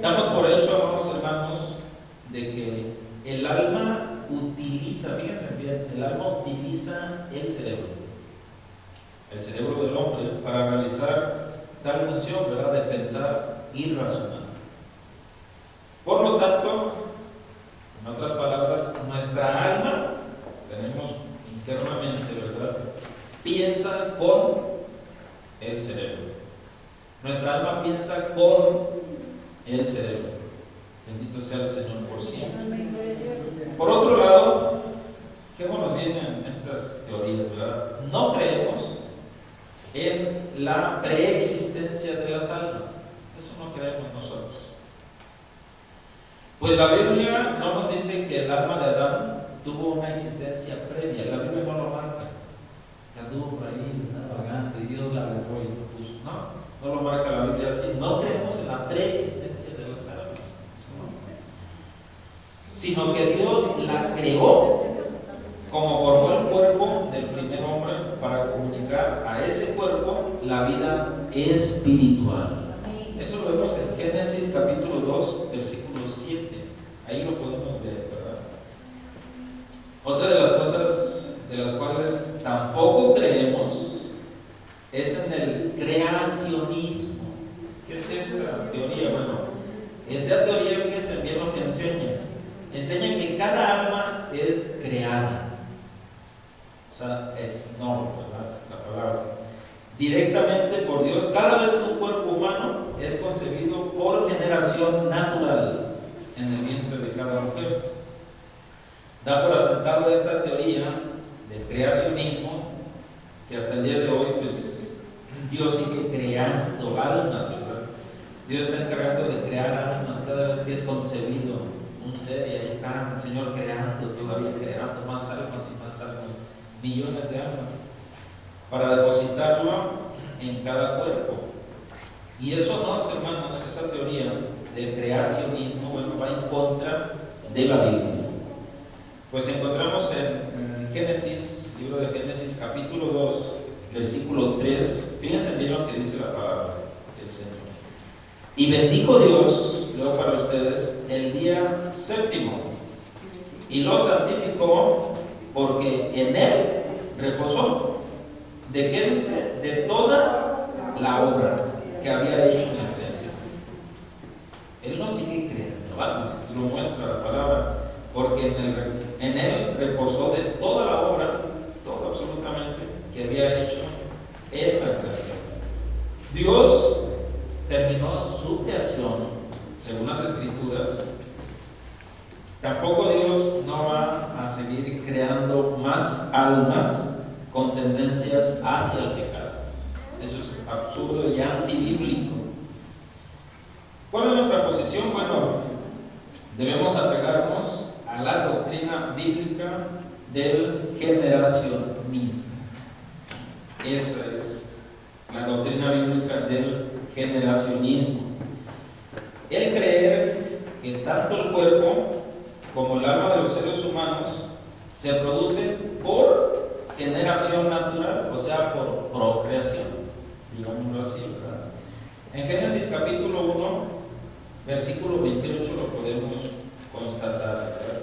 Damos por hecho, amados hermanos, de que el alma utiliza, fíjense bien, el alma utiliza el cerebro del hombre para realizar tal función, ¿verdad?, de pensar y razonar. Por lo tanto, en otras palabras, nuestra alma, tenemos internamente, ¿verdad?, piensa con el cerebro. Nuestra alma piensa con el cerebro. Bendito sea el Señor por siempre. Por otro lado, ¿qué nos vienen estas teorías, verdad? No creemos en la preexistencia de las almas. Eso no creemos nosotros. Pues la Biblia no nos dice que el alma de Adán tuvo una existencia previa. La Biblia no lo marca. La anduvo por ahí vagando y Dios la agarró y lo puso. No lo marca la Biblia así. No creemos en la preexistencia de las almas. Eso no. Sino que Dios la creó como formó el cuerpo del primer hombre para comunicar a ese cuerpo la vida espiritual. Eso lo vemos en Génesis capítulo 2, versículo 7. Ahí lo podemos ver, ¿verdad? Otra de las cosas de las cuales tampoco creemos es en el creacionismo. ¿Qué es esta teoría? Bueno, esta teoría, fíjense bien lo que enseña. Enseña que cada alma es creada. O sea, ex nihilo, ¿verdad? La palabra. Directamente por Dios. Cada vez que un cuerpo humano es concebido por generación natural en el vientre de cada mujer. Da por asentado esta teoría del creacionismo, que hasta el día de hoy, pues, Dios sigue creando almas, ¿verdad? Dios está encargado de crear almas cada vez que es concebido un ser, y ahí está el Señor creando, todavía creando más almas y más almas, millones de almas, para depositarlo en cada cuerpo. Y eso, no, hermanos, esa teoría del creacionismo, bueno, va en contra de la Biblia. Pues encontramos en Génesis, libro de Génesis, capítulo 2, versículo 3, fíjense bien lo que dice la palabra del Señor. Y bendijo Dios, luego para ustedes, el día séptimo, y lo santificó, porque en él reposó. ¿De qué dice? De toda la obra que había hecho en la creación. Él no sigue creando, ¿vale? Lo muestra la palabra, porque en él reposó de toda la obra, todo absolutamente, que había hecho en la creación. Dios terminó su creación, según las Escrituras. Tampoco Dios no va a seguir creando más almas con tendencias hacia el pecado. Eso es absurdo y antibíblico. ¿Cuál es nuestra posición? Bueno, debemos apegarnos a la doctrina bíblica del generacionismo. Esa es la doctrina bíblica del generacionismo. El creer que tanto el cuerpo como el alma de los seres humanos se producen por generación natural, o sea, por procreación, digámoslo así, ¿verdad? En Génesis capítulo 1, versículo 28 lo podemos constatar, ¿verdad?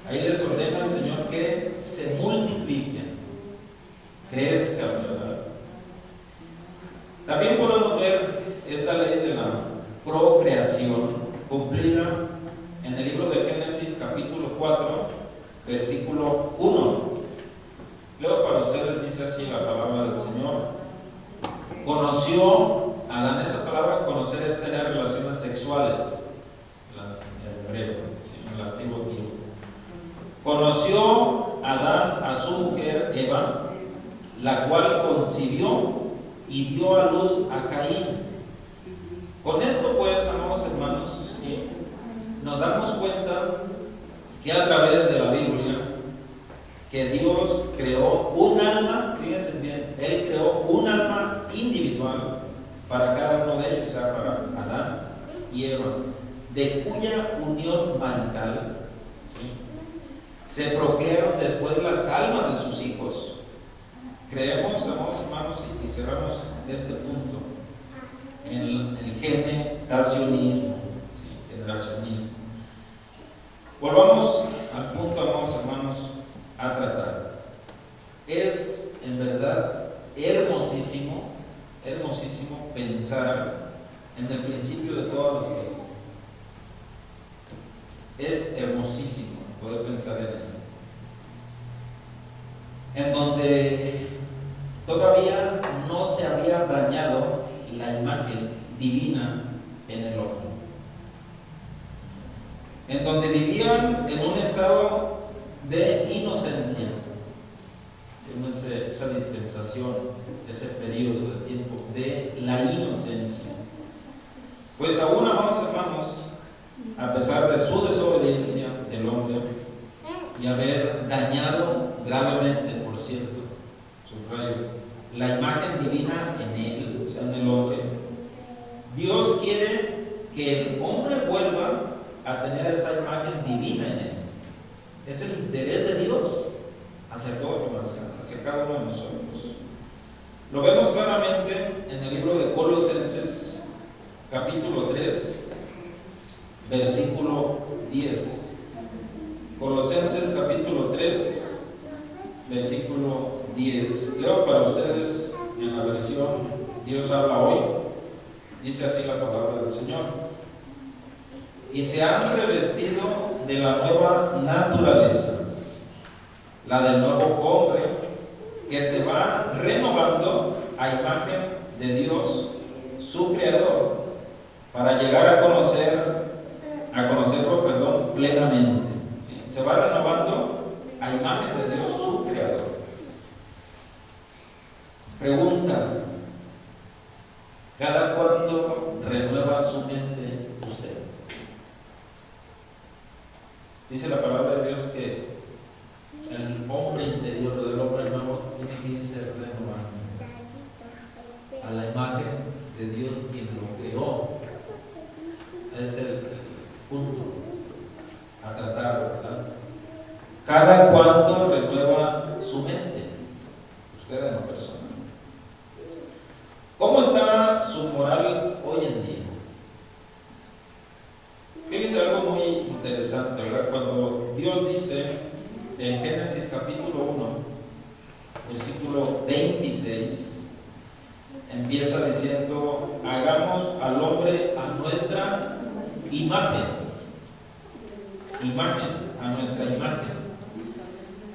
Ahí les ordena al Señor que se multipliquen, crezcan, ¿verdad? También podemos ver esta ley de la procreación cumplida en el libro de Génesis capítulo 4, versículo 1. Luego para ustedes dice así la palabra del Señor. Conoció Adán, esa palabra conocer es tener relaciones sexuales, en hebreo, en el antiguo tiempo. Conoció Adán a su mujer Eva, la cual concibió y dio a luz a Caín. Con esto, pues, amados hermanos, ¿sí?, nos damos cuenta que a través de la Biblia, que Dios creó un alma, fíjense bien, Él creó un alma individual para cada uno de ellos, o sea, para Adán y Eva, de cuya unión marital, ¿sí?, se procrearon después las almas de sus hijos. Creemos, amados hermanos, y cerramos este punto, en el generacionismo, ¿sí? negacionismo. Volvamos al punto, amados hermanos, a tratar. Es en verdad hermosísimo, hermosísimo pensar en el principio de todas las cosas. Es hermosísimo poder pensar en él. En donde todavía no se había dañado la imagen divina en el hombre. En donde vivían en un estado de inocencia, en esa dispensación, ese periodo de tiempo de la inocencia. Pues aún, amados hermanos, a pesar de su desobediencia del hombre y haber dañado gravemente, por cierto, subrayo, la imagen divina en él, o sea, en el hombre, Dios quiere que el hombre vuelva a tener esa imagen divina en él. Es el interés de Dios hacia toda la humanidad, hacia cada uno de nosotros. Lo vemos claramente en el libro de Colosenses, capítulo 3, versículo 10. Colosenses, capítulo 3, versículo 10. Leo para ustedes en la versión Dios habla hoy. Dice así la palabra del Señor: y se han revestido de la nueva naturaleza, la del nuevo hombre, que se va renovando a imagen de Dios, su Creador, para llegar a conocerlo, plenamente. ¿Sí? Se va renovando a imagen de Dios, su Creador. Pregunta: ¿cada cuánto renueva su mente usted? Dice la palabra de Dios que el hombre interior del hombre nuevo tiene que irse renovando a la imagen de Dios quien lo creó. Es el punto a tratar, ¿verdad? ¿Cada cuánto renueva su mente? Usted en lo personal. ¿Cómo está su moral hoy en día? Fíjese algo muy interesante, ¿verdad? Cuando Dios dice en Génesis capítulo 1, versículo 26, empieza diciendo: hagamos al hombre a nuestra imagen, a nuestra imagen.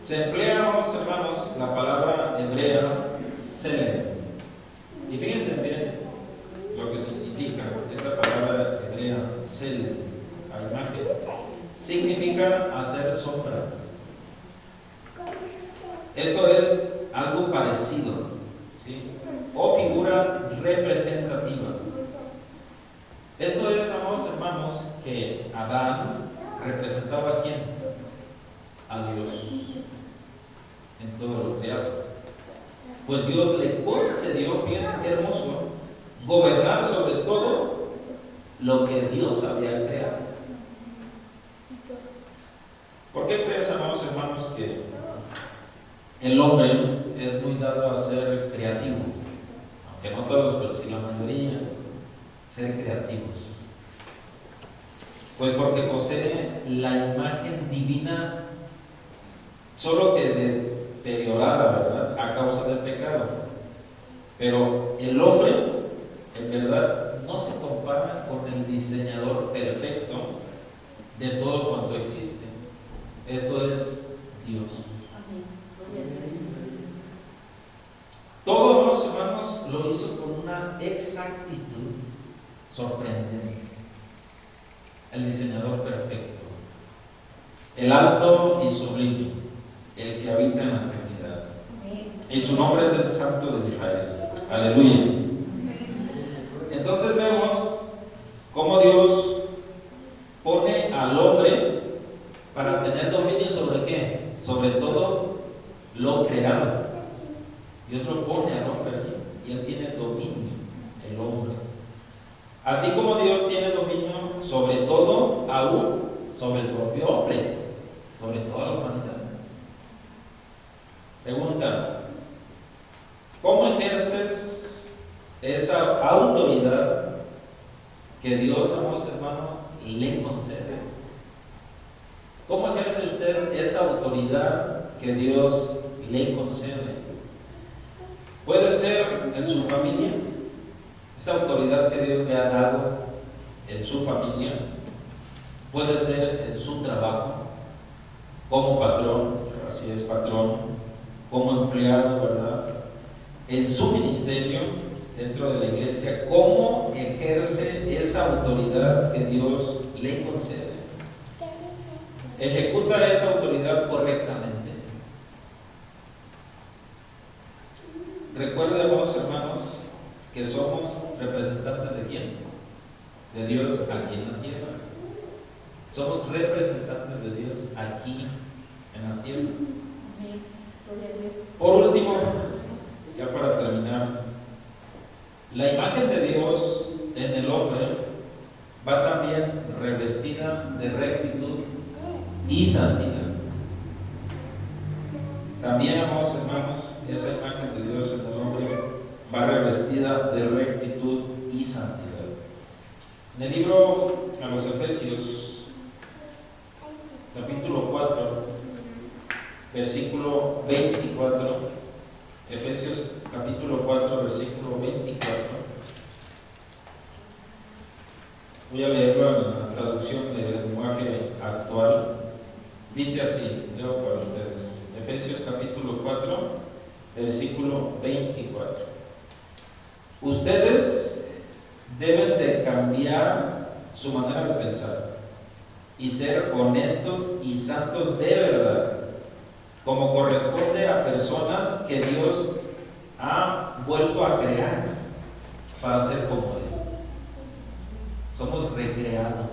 Se emplea, hermanos, la palabra hebrea selem. Y fíjense bien lo que significa esta palabra hebrea selem, a imagen. Significa hacer sombra. Esto es algo parecido, ¿sí? O figura representativa. Esto es, amados hermanos, que Adán representaba a quién? A Dios en todo lo creado. Pues Dios le concedió, fíjense qué hermoso, gobernar sobre todo lo que Dios había creado. ¿Por qué crees, amados hermanos, que el hombre es muy dado a ser creativo? Aunque no todos, pero sí la mayoría, ser creativos. Pues porque posee la imagen divina, solo que deteriorada, ¿verdad?, a causa del pecado. Pero el hombre, en verdad, no se compara con el diseñador perfecto de todo cuanto existe. Esto es Dios. Todo, los hermanos, lo hizo con una exactitud sorprendente. El diseñador perfecto, el alto y sublime, el que habita en la eternidad. Y su nombre es el Santo de Israel. Aleluya. Entonces vemos cómo Dios pone al hombre para tener dominio sobre qué? Sobre todo lo creado. Dios lo pone al hombre allí y él tiene dominio, el hombre. Así como Dios tiene dominio sobre todo, aún sobre el propio hombre, sobre toda la humanidad. Pregunta: ¿cómo ejerces esa autoridad que Dios, amados hermanos, le concede. ¿Cómo ejerce usted esa autoridad que Dios le concede? Puede ser en su familia, esa autoridad que Dios le ha dado en su familia. Puede ser en su trabajo, como patrón, así es, patrón, como empleado, ¿verdad? En su ministerio, dentro de la iglesia, ¿cómo ejerce esa autoridad que Dios le concede? ¿Ejecuta esa autoridad correctamente? Recuerden, amados hermanos, que somos representantes ¿de quién? De Dios aquí en la tierra. Somos representantes de Dios aquí en la tierra. Por último, ya para terminar, la imagen de Dios en el hombre va también revestida de rectitud y santidad. También, amados hermanos, esa imagen de Dios en el hombre va revestida de rectitud y santidad. En el libro a los Efesios, capítulo 4, versículo 24, Efesios capítulo 4, versículo 24, voy a leerlo en la traducción del lenguaje actual. Dice así, leo para ustedes, Efesios capítulo 4, versículo 24. Ustedes deben de cambiar su manera de pensar y ser honestos y santos de verdad, como corresponde a personas que Dios ha vuelto a crear para ser como Él. Somos recreados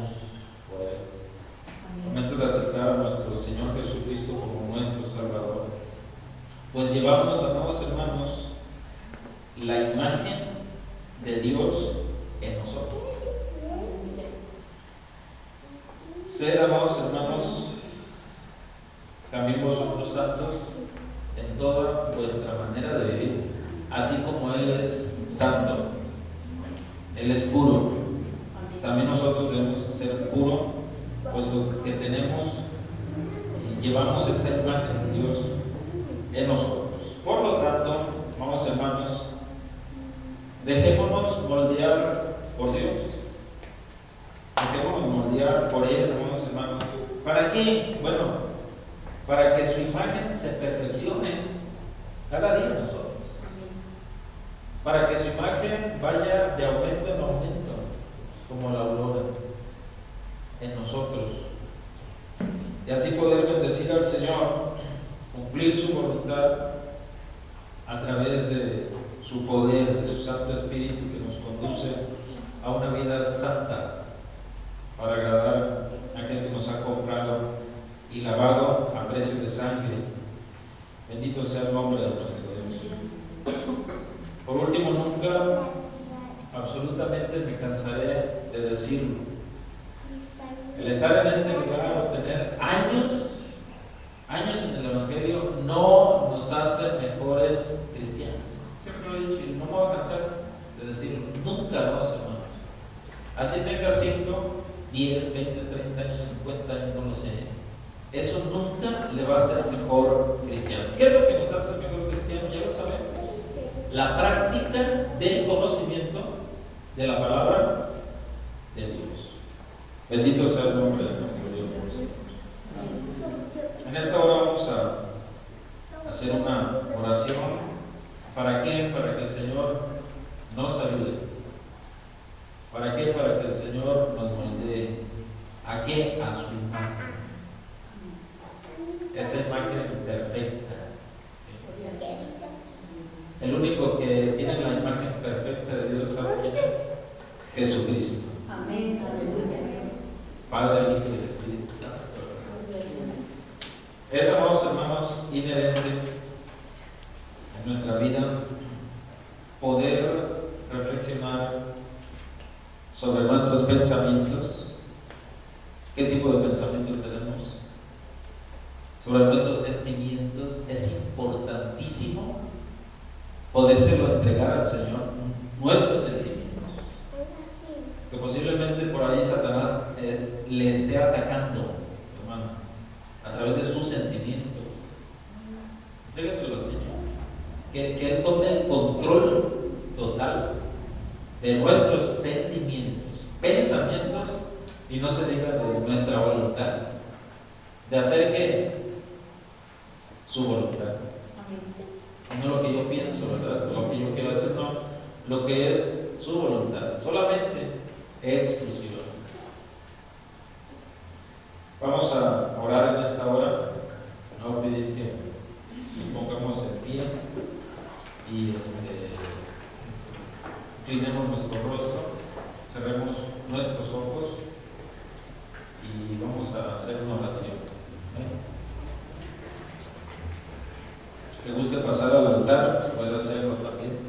por Él. Momento de aceptar a nuestro Señor Jesucristo como nuestro Salvador, pues llevamos, amados hermanos, la imagen de Dios en nosotros. Sed, amados hermanos, también vosotros santos en toda vuestra manera de vivir, así como Él es santo, Él es puro. También nosotros debemos ser puros, puesto que tenemos y llevamos esa imagen de Dios en nosotros. Por lo tanto, amados hermanos, dejémonos moldear por Dios. Dejémonos moldear por Él, amados hermanos. ¿Para qué? Bueno, para que su imagen se perfeccione cada día en nosotros. Para que su imagen vaya de aumento en aumento, como la aurora, en nosotros. Y así poder bendecir al Señor, cumplir su voluntad a través de su poder, de su Santo Espíritu que nos conduce a una vida santa, para agradar a aquel que nos ha comprado y lavado a precio de sangre. Bendito sea el nombre de nuestro Dios. Por último, nunca absolutamente me cansaré de decirlo. El estar en este lugar o tener años en el Evangelio no nos hace mejores cristianos. Siempre lo he dicho y no me voy a cansar de decirlo. Nunca, los hermanos. Así tenga 5, 10, 20, 30 años, 50 años, no lo sé. Eso nunca le va a hacer mejor cristiano. ¿Qué es lo que nos hace mejor cristiano? Ya lo sabemos. La práctica del conocimiento de la palabra de Dios. Bendito sea el nombre de nuestro Dios por siempre. En esta hora vamos a hacer una oración. ¿Para qué? Para que el Señor nos ayude. ¿Para qué? Para que el Señor nos moldee. ¿A qué? A su imagen. Esa imagen perfecta. ¿Sí? El único que tiene la imagen perfecta de Dios, ¿sabe quién es? Jesucristo. Amén. Padre, Hijo y el Espíritu Santo. Es, amados hermanos, inherente en nuestra vida poder reflexionar sobre nuestros pensamientos. ¿Qué tipo de pensamientos tenemos? Sobre nuestros sentimientos. Es importantísimo podérselo entregar al Señor, nuestros sentimientos. Que posiblemente por ahí Satanás le esté atacando, hermano, a través de sus sentimientos. Entrégaselo al Señor. Que Él tome el control total de nuestros sentimientos, pensamientos, y no se diga de nuestra voluntad, de hacer que su voluntad. No lo que yo pienso, ¿verdad? Lo que yo quiero hacer, no. Lo que es su voluntad, solamente exclusivamente. Vamos a orar en esta hora. Voy a pedir que nos pongamos en pie y inclinemos nuestro rostro, cerremos nuestros ojos y vamos a hacer una oración. Que guste pasar al altar, puede hacerlo también.